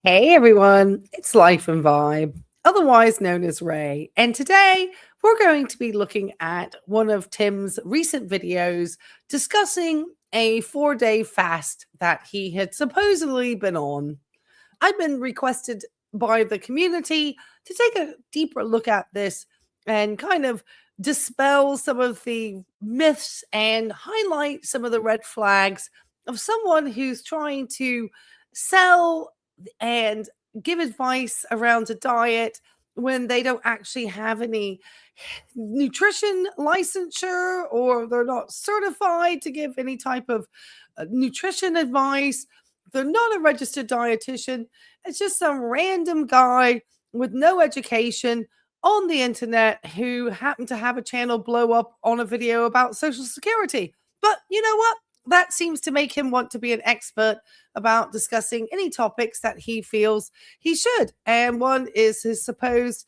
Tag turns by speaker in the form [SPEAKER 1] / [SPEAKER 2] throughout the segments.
[SPEAKER 1] Hey everyone, it's Life and Vibe, otherwise known as Ray. And today we're going to be looking at one of Tim's recent videos discussing a 4-day fast that he had supposedly been on. I've been requested by the community to take a deeper look at this and kind of dispel some of the myths and highlight some of the red flags of someone who's trying to sell and give advice around a diet when they don't actually have any nutrition licensure or they're not certified to give any type of nutrition advice. They're not a registered dietitian. It's just some random guy with no education on the internet who happened to have a channel blow up on a video about Social Security. But you know what? That seems to make him want to be an expert about discussing any topics that he feels he should. And one is his supposed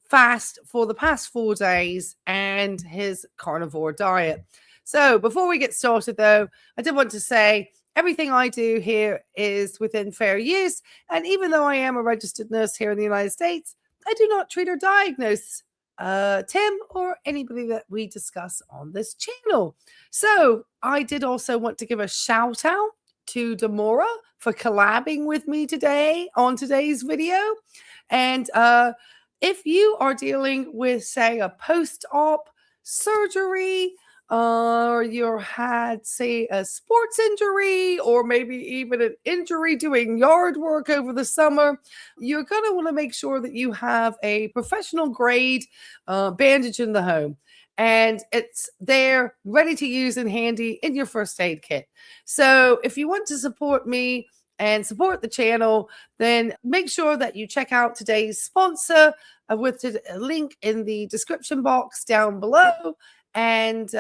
[SPEAKER 1] fast for the past 4 days and his carnivore diet. So before we get started, though, I did want to say everything I do here is within fair use. And even though I am a registered nurse here in the United States, I do not treat or diagnose Tim or anybody that we discuss on this channel. So I did also want to give a shout out to Dimora for collabing with me today on today's video. And if you are dealing with, say, a post-op surgery, or you had, say, a sports injury, or maybe even an injury doing yard work over the summer, you're going to want to make sure that you have a professional grade bandage in the home. And it's there, ready to use and handy in your first aid kit. So if you want to support me and support the channel, then make sure that you check out today's sponsor with a link in the description box down below. And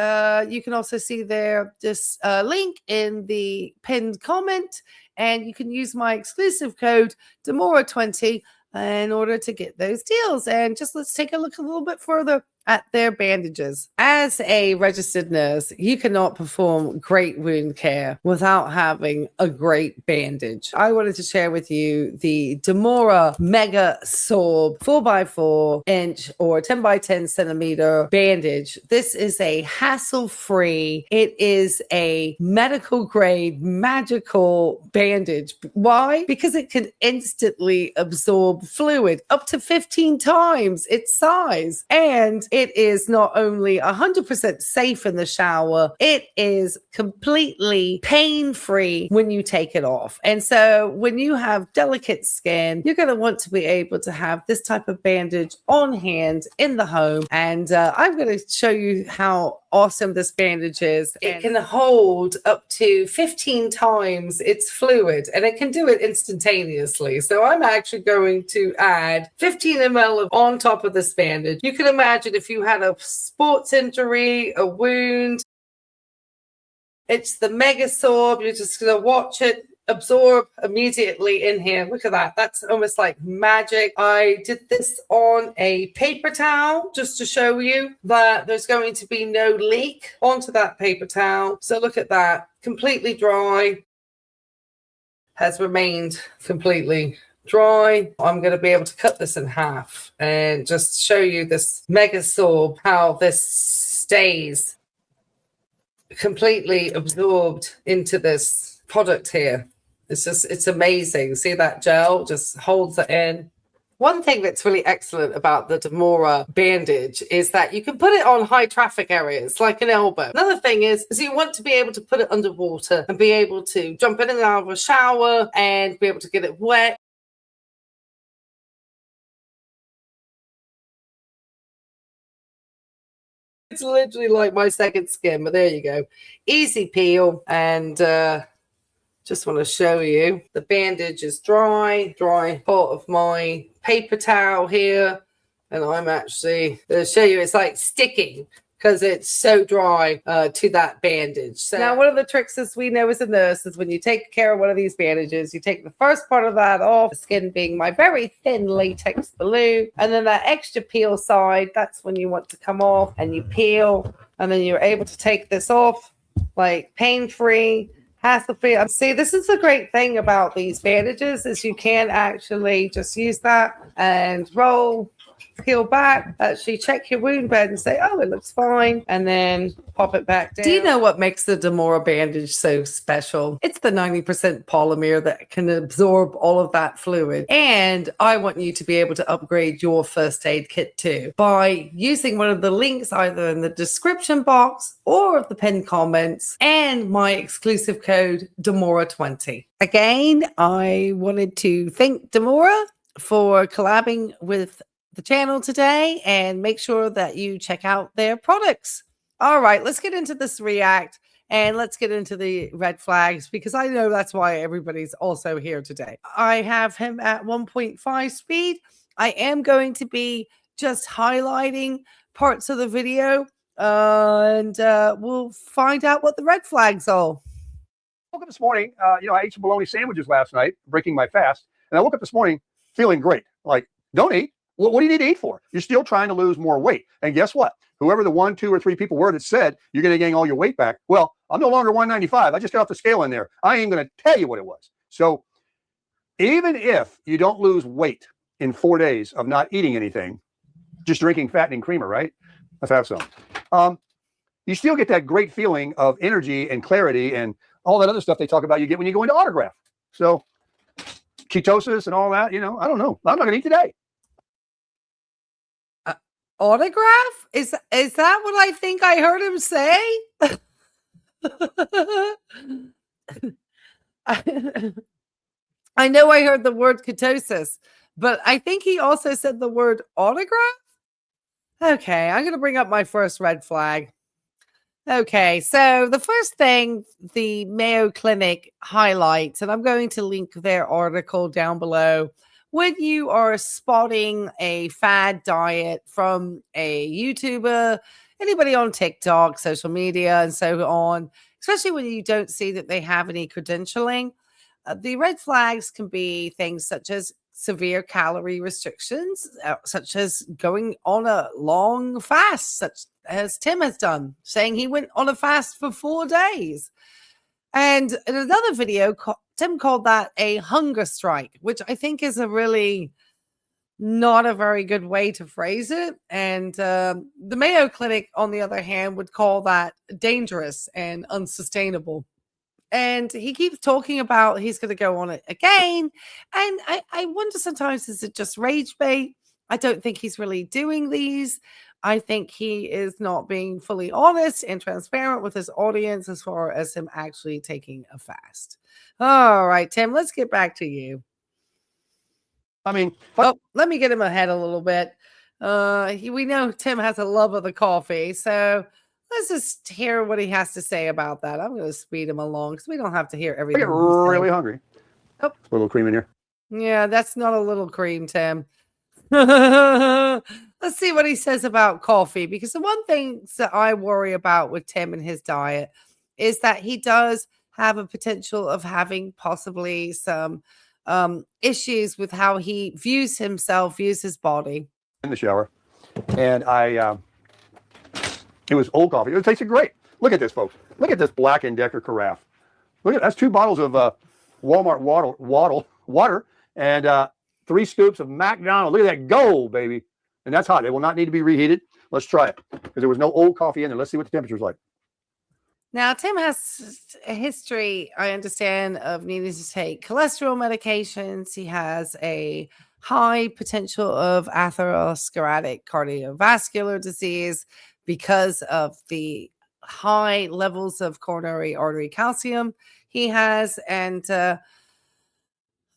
[SPEAKER 1] you can also see there this link in the pinned comment. And you can use my exclusive code Dimora20 in order to get those deals. And just let's take a look a little bit further at their bandages. As a registered nurse, you cannot perform great wound care without having a great bandage. I wanted to share with you the Dimora Megasorb 4x4 inch or 10x10 centimeter bandage. This is a hassle-free, it is a medical grade magical bandage. Why? Because it can instantly absorb fluid up to 15 times its size. And it is not only 100% safe in the shower, it is completely pain-free when you take it off. And so when you have delicate skin, you're going to want to be able to have this type of bandage on hand in the home. And I'm going to show you how awesome this bandage is. It can hold up to 15 times its fluid, and it can do it instantaneously. So I'm actually going to add 15 ml on top of this bandage. You can imagine if you had a sports injury, a wound, it's the Megasorb. You're just going to watch it absorb immediately in here. Look at that. That's almost like magic. I did this on a paper towel just to show you that there's going to be no leak onto that paper towel. So look at that. Completely dry. Has remained completely dry. I'm going to be able to cut this in half and just show you this Megasorb, how this stays completely absorbed into this product here. It's amazing. See that gel just holds it in. One thing that's really excellent about the Dimora bandage is that you can put it on high traffic areas like an elbow. Another thing is you want to be able to put it underwater and be able to jump in and out of a shower and be able to get it wet. It's literally like my second skin, but there you go. Easy peel. And just want to show you the bandage is dry part of my paper towel here. And I'm actually going to show you it's like sticking because it's so dry to that bandage. So now one of the tricks as we know as a nurse is when you take care of one of these bandages, you take the first part of that off, the skin being my very thin latex balloon, and then that extra peel side, that's when you want to come off and you peel, and then you're able to take this off like pain-free, hassle-free. See, this is the great thing about these bandages is you can actually just use that and roll, peel back, actually check your wound bed and say, oh, it looks fine, and then pop it back down. Do you know what makes the Dimora bandage so special? It's the 90% polymer that can absorb all of that fluid. And I want you to be able to upgrade your first aid kit too by using one of the links either in the description box or the pinned comments and my exclusive code Dimora20. Again, I wanted to thank Dimora for collabing with the channel today, and make sure that you check out their products. All right, let's get into this react and let's get into the red flags, because I know that's why everybody's also here today. I have him at 1.5 speed. I am going to be just highlighting parts of the video, and we'll find out what the red flags are.
[SPEAKER 2] I woke up this morning, I ate some bologna sandwiches last night, breaking my fast, and I woke up this morning feeling great. Like, don't eat. What do you need to eat for? You're still trying to lose more weight. And guess what? Whoever the 1, 2, or 3 people were that said you're going to gain all your weight back, well, I'm no longer 195. I just got off the scale in there. I ain't going to tell you what it was. So even if you don't lose weight in 4 days of not eating anything, just drinking fattening creamer, right? Let's have some. You still get that great feeling of energy and clarity and all that other stuff they talk about you get when you go into autograph. So ketosis and all that, I don't know. I'm not going to eat today.
[SPEAKER 1] Autograph? Is that what I think I heard him say? I know I heard the word ketosis, but I think he also said the word autograph. Okay, I'm going to bring up my first red flag. Okay, so the first thing the Mayo Clinic highlights, and I'm going to link their article down below. When you are spotting a fad diet from a YouTuber, anybody on TikTok, social media, and so on, especially when you don't see that they have any credentialing, the red flags can be things such as severe calorie restrictions, such as going on a long fast, such as Tim has done, saying he went on a fast for 4 days. And in another video, Tim called that a hunger strike, which I think is a really not a very good way to phrase it. And the Mayo Clinic, on the other hand, would call that dangerous and unsustainable. And he keeps talking about he's going to go on it again. And I wonder sometimes, is it just rage bait? I don't think he's really doing these. I think he is not being fully honest and transparent with his audience as far as him actually taking a fast. All right, Tim, let's get back to you. Let me get him ahead a little bit. We know Tim has a love of the coffee, so let's just hear what he has to say about that. I'm going to speed him along because we don't have to hear everything.
[SPEAKER 2] I get really hungry. Oh, a little cream in here.
[SPEAKER 1] Yeah, that's not a little cream, Tim. Let's see what he says about coffee, because the one thing that I worry about with Tim and his diet is that he does have a potential of having possibly some issues with how he views himself, views his body.
[SPEAKER 2] In the shower, and it was old coffee. It tasted great. Look at this, folks. Look at this Black & Decker carafe. Look at that's 2 bottles of Walmart water and 3 scoops of McDonald's. Look at that gold, baby. And that's hot. It will not need to be reheated. Let's try it, because there was no old coffee in there. Let's see what the temperature's like.
[SPEAKER 1] Now, Tim has a history, I understand, of needing to take cholesterol medications. He has a high potential of atherosclerotic cardiovascular disease because of the high levels of coronary artery calcium he has. And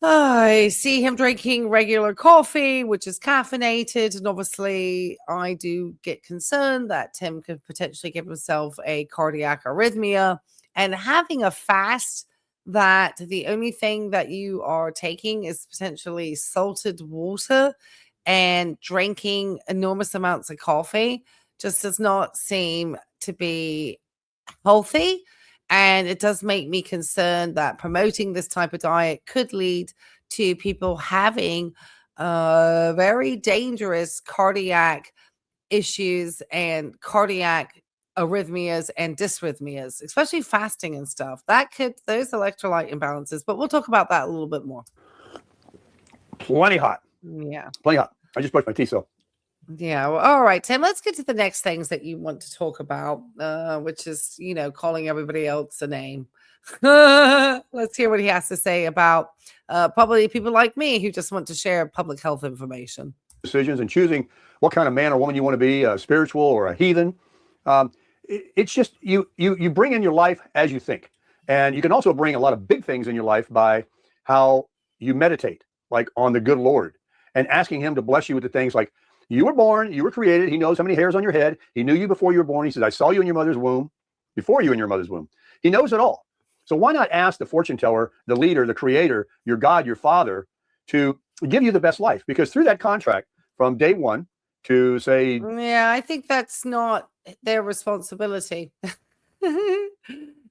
[SPEAKER 1] I see him drinking regular coffee, which is caffeinated. And obviously, I do get concerned that Tim could potentially give himself a cardiac arrhythmia. And having a fast that the only thing that you are taking is potentially salted water and drinking enormous amounts of coffee just does not seem to be healthy. And it does make me concerned that promoting this type of diet could lead to people having very dangerous cardiac issues and cardiac arrhythmias and dysrhythmias, especially fasting and stuff. Those electrolyte imbalances, but we'll talk about that a little bit more.
[SPEAKER 2] Plenty hot.
[SPEAKER 1] Yeah.
[SPEAKER 2] Plenty hot. I just brushed my teeth, so.
[SPEAKER 1] Yeah. Well, all right, Tim, let's get to the next things that you want to talk about, which is, calling everybody else a name. Let's hear what he has to say about probably people like me who just want to share public health information.
[SPEAKER 2] Decisions and choosing what kind of man or woman you want to be, a spiritual or a heathen. It's just you bring in your life as you think. And you can also bring a lot of big things in your life by how you meditate, like on the good Lord, and asking him to bless you with the things like, you were born, you were created. He knows how many hairs on your head. He knew you before you were born. He says, I saw you in your mother's womb, before you in your mother's womb. He knows it all. So why not ask the fortune teller, the leader, the creator, your God, your father, to give you the best life? Because through that contract, from day one to say...
[SPEAKER 1] Yeah, I think that's not their responsibility.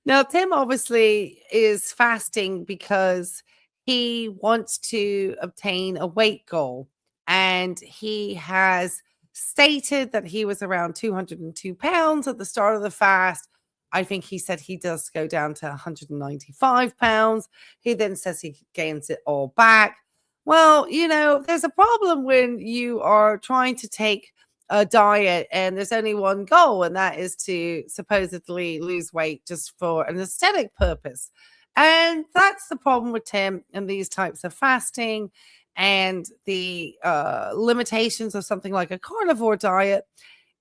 [SPEAKER 1] Now, Tim obviously is fasting because he wants to obtain a weight goal. And he has stated that he was around 202 pounds at the start of the fast. I think he said he does go down to 195 pounds. He then says he gains it all back. Well, there's a problem when you are trying to take a diet and there's only one goal, and that is to supposedly lose weight just for an aesthetic purpose. And that's the problem with Tim and these types of fasting and the limitations of something like a carnivore diet.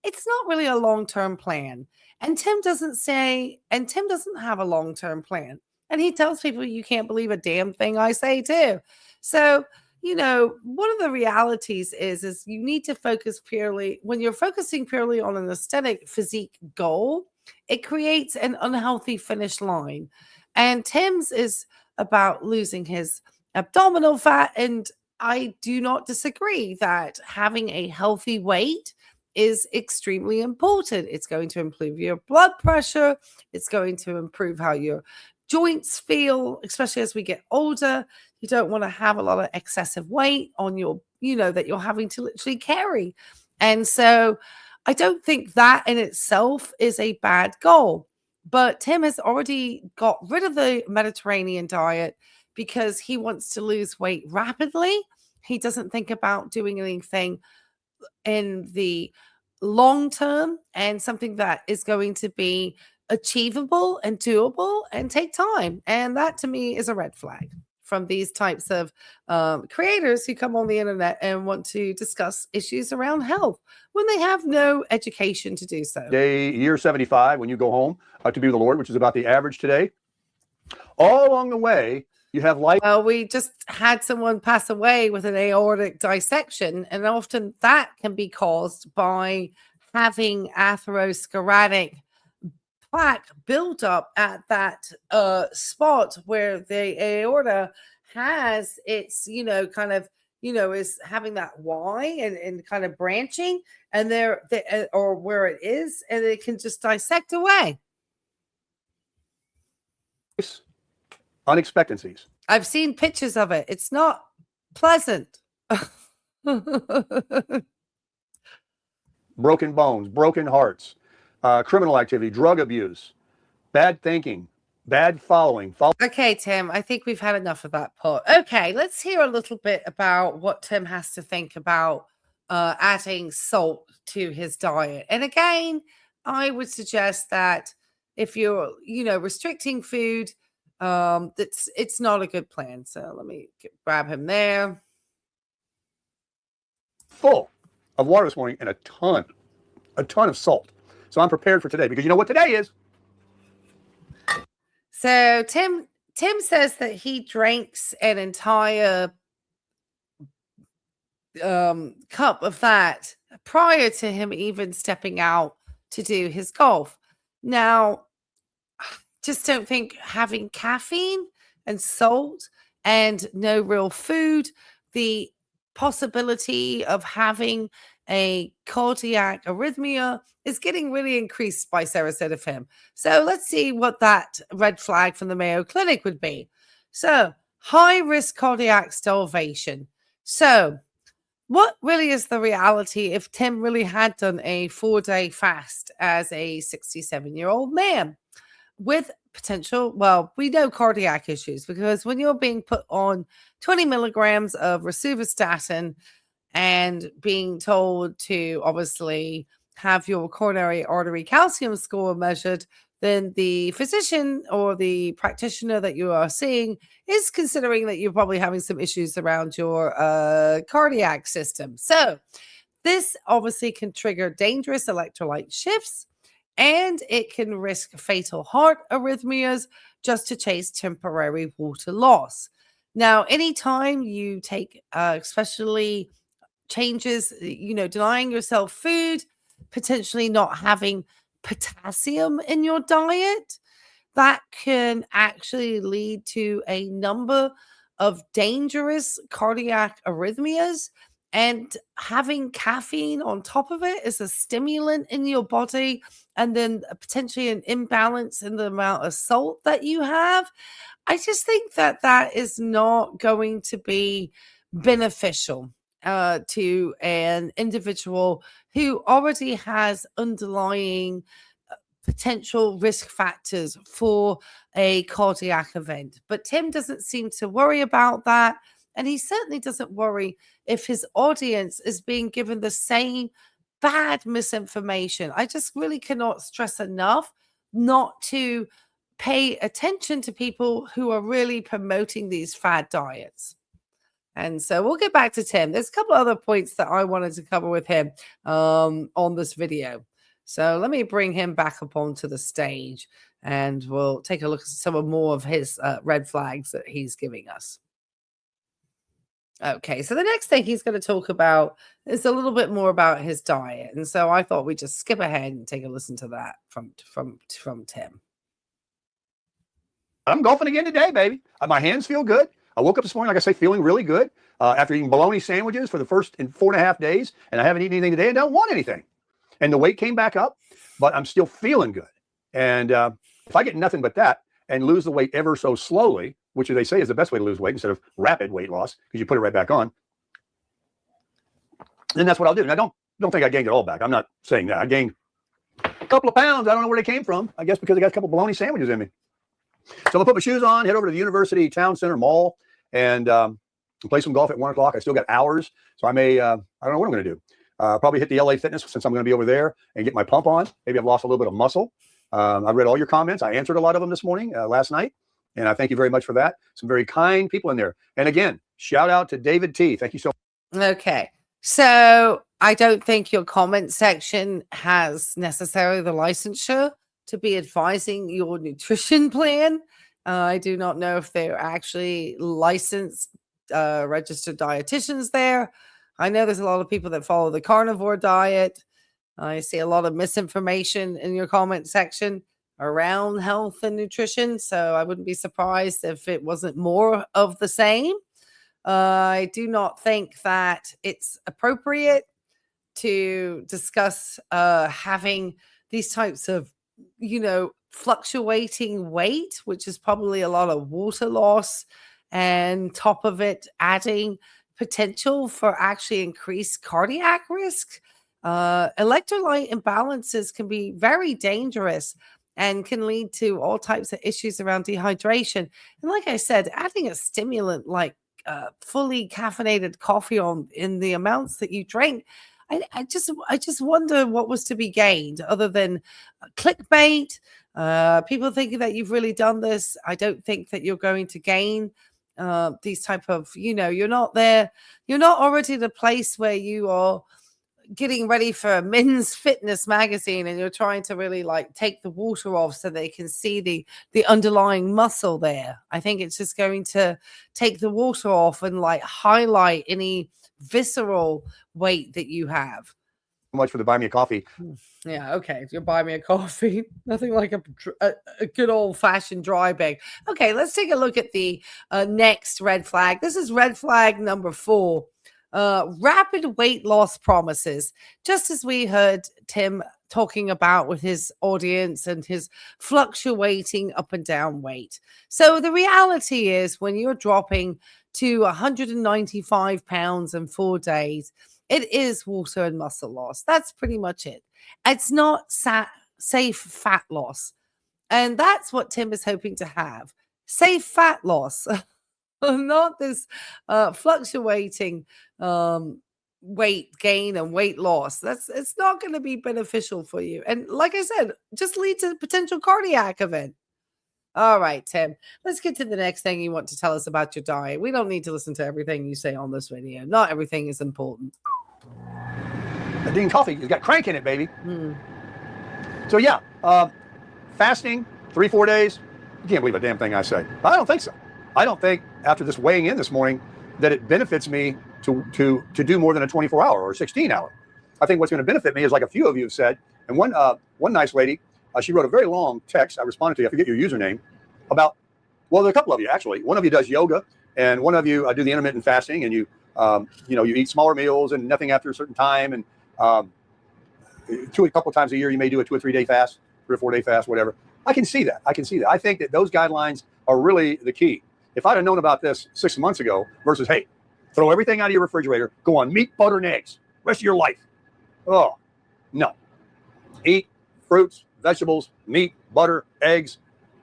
[SPEAKER 1] It's not really a long-term plan. And Tim doesn't have a long-term plan. And he tells people you can't believe a damn thing I say too. So, one of the realities is you need to focus purely, when you're focusing purely on an aesthetic physique goal, it creates an unhealthy finish line. And Tim's is about losing his abdominal fat. And I do not disagree that having a healthy weight is extremely important. It's going to improve your blood pressure. It's going to improve how your joints feel, especially as we get older. You don't want to have a lot of excessive weight on your, that you're having to literally carry. And so I don't think that in itself is a bad goal. But Tim has already got rid of the Mediterranean diet because he wants to lose weight rapidly. He doesn't think about doing anything in the long term and something that is going to be achievable and doable and take time. And that to me is a red flag from these types of creators who come on the internet and want to discuss issues around health when they have no education to do so.
[SPEAKER 2] Year 75, when you go home to be with the Lord, which is about the average today, all along the way, you have life.
[SPEAKER 1] Well, we just had someone pass away with an aortic dissection, and often that can be caused by having atherosclerotic plaque built up at that spot where the aorta has its, is having that Y and kind of branching, and or where it is, and it can just dissect away.
[SPEAKER 2] Unexpectancies.
[SPEAKER 1] I've seen pictures of it. It's not pleasant.
[SPEAKER 2] Broken bones, broken hearts, criminal activity, drug abuse, bad thinking, bad following.
[SPEAKER 1] Okay, Tim, I think we've had enough of that part. Okay, let's hear a little bit about what Tim has to think about adding salt to his diet. And again, I would suggest that if you're, restricting food, it's not a good plan. So let me grab him there.
[SPEAKER 2] Full of water this morning and a ton of salt. So I'm prepared for today, because you know what today is?
[SPEAKER 1] So Tim says that he drinks an entire cup of that prior to him even stepping out to do his golf. Now, just don't think having caffeine and salt and no real food, the possibility of having a cardiac arrhythmia is getting really increased by Sarasota. So let's see what that red flag from the Mayo Clinic would be. So high risk cardiac starvation. So what really is the reality if Tim really had done a 4-day fast as a 67-year-old man with potential, well, we know cardiac issues, because when you're being put on 20 milligrams of rosuvastatin and being told to obviously have your coronary artery calcium score measured, then the physician or the practitioner that you are seeing is considering that you're probably having some issues around your cardiac system. So, this obviously can trigger dangerous electrolyte shifts, and it can risk fatal heart arrhythmias just to chase temporary water loss. Now, anytime you take, especially changes, denying yourself food, potentially not having potassium in your diet, that can actually lead to a number of dangerous cardiac arrhythmias. And having caffeine on top of it is a stimulant in your body, and then potentially an imbalance in the amount of salt that you have. I just think that that is not going to be beneficial to an individual who already has underlying potential risk factors for a cardiac event. But Tim doesn't seem to worry about that. And he certainly doesn't worry if his audience is being given the same bad misinformation. I just really cannot stress enough not to pay attention to people who are really promoting these fad diets. And so we'll get back to Tim. There's a couple other points that I wanted to cover with him on this video. So let me bring him back up onto the stage, and we'll take a look at some more of his red flags that he's giving us. Okay, so the next thing he's going to talk about is a little bit more about his diet. And so I thought we'd just skip ahead and take a listen to that from Tim.
[SPEAKER 2] I'm golfing again today, baby. My hands feel good. I woke up this morning, like I say, feeling really good after eating bologna sandwiches for the first in 4.5 days, and I haven't eaten anything today and don't want anything. And the weight came back up, but I'm still feeling good. And if I get nothing but that and lose the weight ever so slowly, which they say is the best way to lose weight instead of rapid weight loss, because you put it right back on, then that's what I'll do. And I don't think I gained it all back. I'm not saying that. I gained a couple of pounds. I don't know where they came from. I guess because I got a couple of bologna sandwiches in me. So I'm gonna put my shoes on, head over to the University Town Center Mall, and play some golf at 1 o'clock. I still got hours, so I may, I don't know what I'm gonna do. Probably hit the LA Fitness, since I'm gonna be over there, and get my pump on. Maybe I've lost a little bit of muscle. I read all your comments. I answered a lot of them this morning, last night, and I thank you very much for that. Some very kind people in there. And again, shout out to David T. Thank you so much.
[SPEAKER 1] Okay. So I don't think your comment section has necessarily the licensure to be advising your nutrition plan. I do not know if they're actually licensed, registered dietitians there. I know there's a lot of people that follow the carnivore diet. I see a lot of misinformation in your comment section around health and nutrition. So I wouldn't be surprised if it wasn't more of the same. I do not think that it's appropriate to discuss having these types of, fluctuating weight, which is probably a lot of water loss, and top of it, adding potential for actually increased cardiac risk. Electrolyte imbalances can be very dangerous and can lead to all types of issues around dehydration. And like I said, adding a stimulant like fully caffeinated coffee in the amounts that you drink, I just wonder what was to be gained other than clickbait. People thinking that you've really done this. I don't think that you're going to gain these type of, you're not there. You're not already at a place where you are getting ready for a men's fitness magazine and you're trying to really take the water off so they can see the underlying muscle there. I think it's just going to take the water off and highlight any visceral weight that you have.
[SPEAKER 2] Much for the buy me a coffee.
[SPEAKER 1] Yeah, okay. You'll buy me a coffee. Nothing like a good old-fashioned dry bag. Okay, let's take a look at the next red flag. This is red flag number 4. Rapid weight loss promises. Just as we heard Tim talking about with his audience and his fluctuating up and down weight. So the reality is when you're dropping to 195 pounds in 4 days, it is water and muscle loss. That's pretty much it. It's not safe fat loss. And that's what Tim is hoping to have. Safe fat loss, not this fluctuating weight gain and weight loss. It's not going to be beneficial for you. And like I said, just lead to potential cardiac event. All right, Tim, let's get to the next thing you want to tell us about your diet. We don't need to listen to everything you say on this video. Not everything is important.
[SPEAKER 2] The Dean coffee has got crank in it, baby.
[SPEAKER 1] Mm.
[SPEAKER 2] So yeah, fasting 3-4 days. You can't believe a damn thing I say. But I don't think so. I don't think after this weighing in this morning that it benefits me to do more than a 24-hour or 16-hour. I think what's going to benefit me is, like a few of you have said, and one nice lady, she wrote a very long text. I responded to you. I forget your username. About, well, there are a couple of you actually. One of you does yoga, and one of you do the intermittent fasting, and you you eat smaller meals and nothing after a certain time, and a couple of times a year you may do a 2 or 3 day fast, 3 or 4 day fast, whatever. I can see that. I think that those guidelines are really the key. If I'd have known about this 6 months ago versus, hey, throw everything out of your refrigerator, go on meat, butter, and eggs, rest of your life. Oh, no. Eat fruits, vegetables, meat, butter, eggs,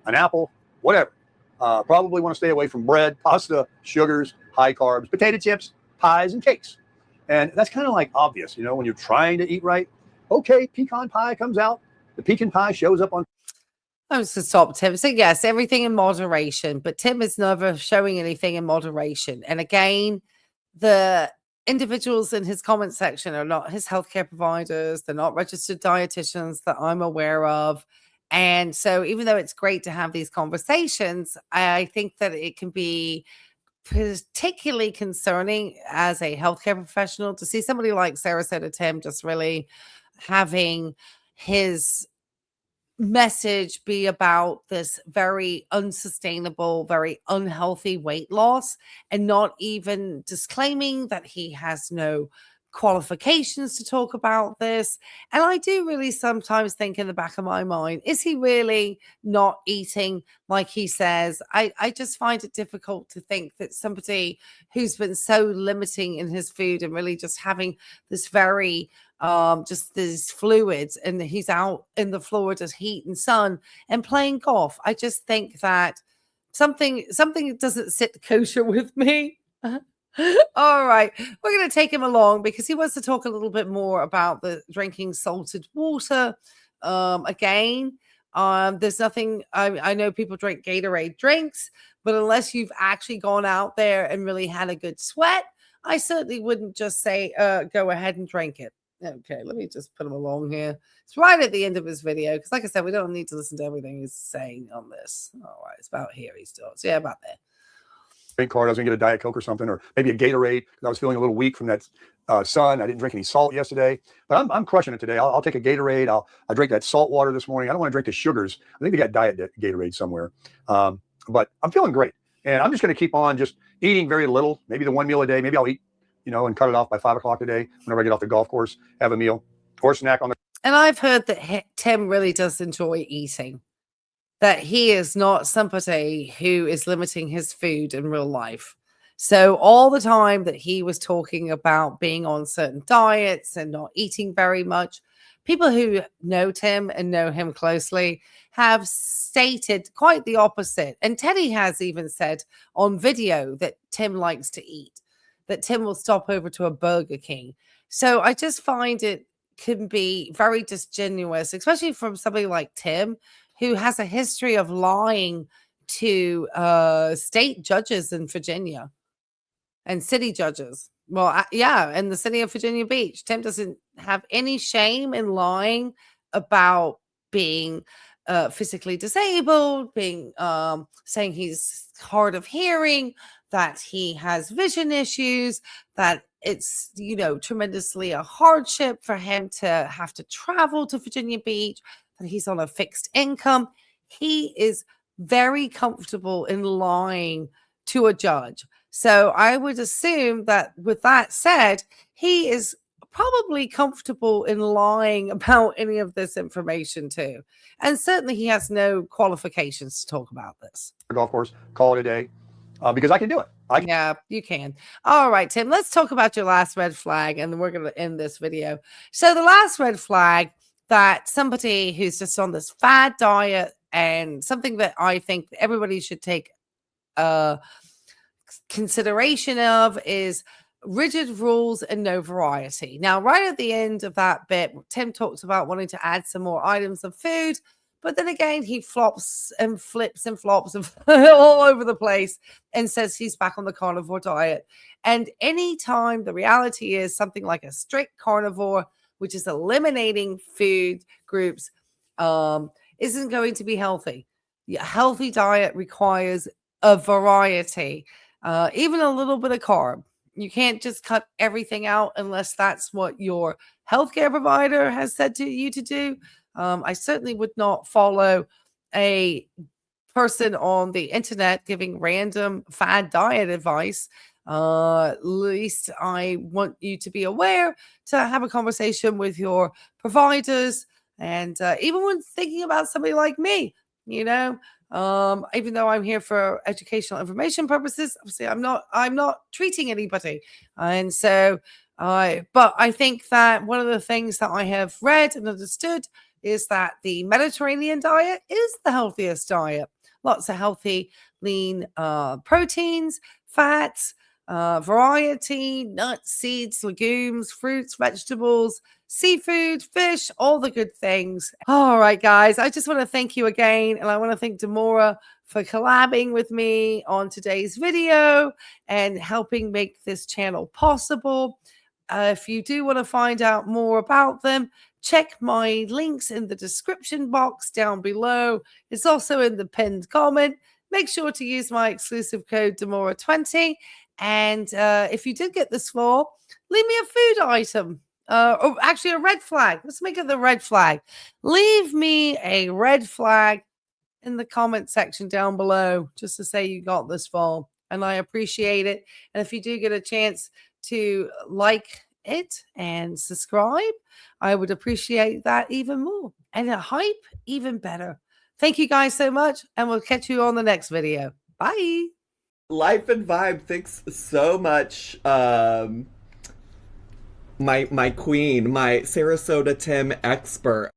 [SPEAKER 2] an apple, whatever. Probably want to stay away from bread, pasta, sugars, high carbs, potato chips, pies, and cakes. And that's kind of like obvious, when you're trying to eat right. Okay, pecan pie comes out. The pecan pie shows up on.
[SPEAKER 1] I'm just going to stop Tim. So yes, everything in moderation, but Tim is never showing anything in moderation. And again, the individuals in his comment section are not his healthcare providers. They're not registered dietitians that I'm aware of. And so even though it's great to have these conversations, I think that it can be particularly concerning as a healthcare professional to see somebody like Sarasota Tim just really having his message be about this very unsustainable, very unhealthy weight loss, and not even disclaiming that he has no qualifications to talk about this. And I do really sometimes think in the back of my mind, is he really not eating like he says? I just find it difficult to think that somebody who's been so limiting in his food and really just having this very just these fluids, and he's out in the Florida's heat and sun and playing golf. I just think that something doesn't sit kosher with me. All right, we're going to take him along because he wants to talk a little bit more about the drinking salted water. Again, there's nothing. I know people drink Gatorade drinks, but unless you've actually gone out there and really had a good sweat, I certainly wouldn't just say go ahead and drink it. Okay, let me just put him along here. It's right at the end of his video because, like I said, we don't need to listen to everything he's saying on this. All right, it's about here he starts. Yeah, about there.
[SPEAKER 2] Drink card, I was gonna get a Diet Coke or something, or maybe a Gatorade because I was feeling a little weak from that sun. I didn't drink any salt yesterday, but I'm crushing it today. I'll take a Gatorade. I'll drink that salt water this morning. I don't want to drink the sugars. I think they got Diet Gatorade somewhere, but I'm feeling great, and I'm just going to keep on just eating very little. Maybe the one meal a day. Maybe I'll eat, and cut it off by 5 o'clock today. Whenever I get off the golf course, have a meal or snack on the.
[SPEAKER 1] And I've heard that Tim really does enjoy eating. That he is not somebody who is limiting his food in real life. So all the time that he was talking about being on certain diets and not eating very much, people who know Tim and know him closely have stated quite the opposite. And Teddy has even said on video that Tim likes to eat, that Tim will stop over to a Burger King. So I just find it can be very disingenuous, especially from somebody like Tim, who has a history of lying to state judges in Virginia and city judges. Well, yeah, in the city of Virginia Beach. Tim doesn't have any shame in lying about being physically disabled, being saying he's hard of hearing, that he has vision issues, that it's, tremendously a hardship for him to have to travel to Virginia Beach, that he's on a fixed income. He is very comfortable in lying to a judge. So I would assume that with that said, he is probably comfortable in lying about any of this information too. And certainly he has no qualifications to talk about this.
[SPEAKER 2] Golf course, call it a day, because I can do it.
[SPEAKER 1] Yeah, you can. All right, Tim, let's talk about your last red flag, and then we're going to end this video. So the last red flag that somebody who's just on this fad diet, and something that I think everybody should take consideration of, is rigid rules and no variety. Now, right at the end of that bit, Tim talks about wanting to add some more items of food, but then again, he flops and flips and flops and all over the place and says he's back on the carnivore diet. And anytime the reality is something like a strict carnivore, which is eliminating food groups, isn't going to be healthy. A healthy diet requires a variety, even a little bit of carb. You can't just cut everything out unless that's what your healthcare provider has said to you to do. I certainly would not follow a person on the internet giving random fad diet advice. At least I want you to be aware to have a conversation with your providers. And even when thinking about somebody like me, you know, even though I'm here for educational information purposes, obviously I'm not treating anybody. And so, but I think that one of the things that I have read and understood is that the Mediterranean diet is the healthiest diet. Lots of healthy, lean proteins, fats, variety, nuts, seeds, legumes, fruits, vegetables, seafood, fish, all the good things. All right, guys, I just want to thank you again. And I want to thank Dimora for collabing with me on today's video and helping make this channel possible. If you do want to find out more about them, check my links in the description box down below. It's also in the pinned comment. Make sure to use my exclusive code Dimora20. And if you did get this fall, leave me a food item. Or actually a red flag. Let's make it the red flag. Leave me a red flag in the comment section down below just to say you got this fall. And I appreciate it. And if you do get a chance to like it and subscribe, I would appreciate that even more. And a hype, even better. Thank you guys so much. And we'll catch you on the next video. Bye.
[SPEAKER 3] Life and Vibe, thanks so much. My queen, my Sarasota Tim expert.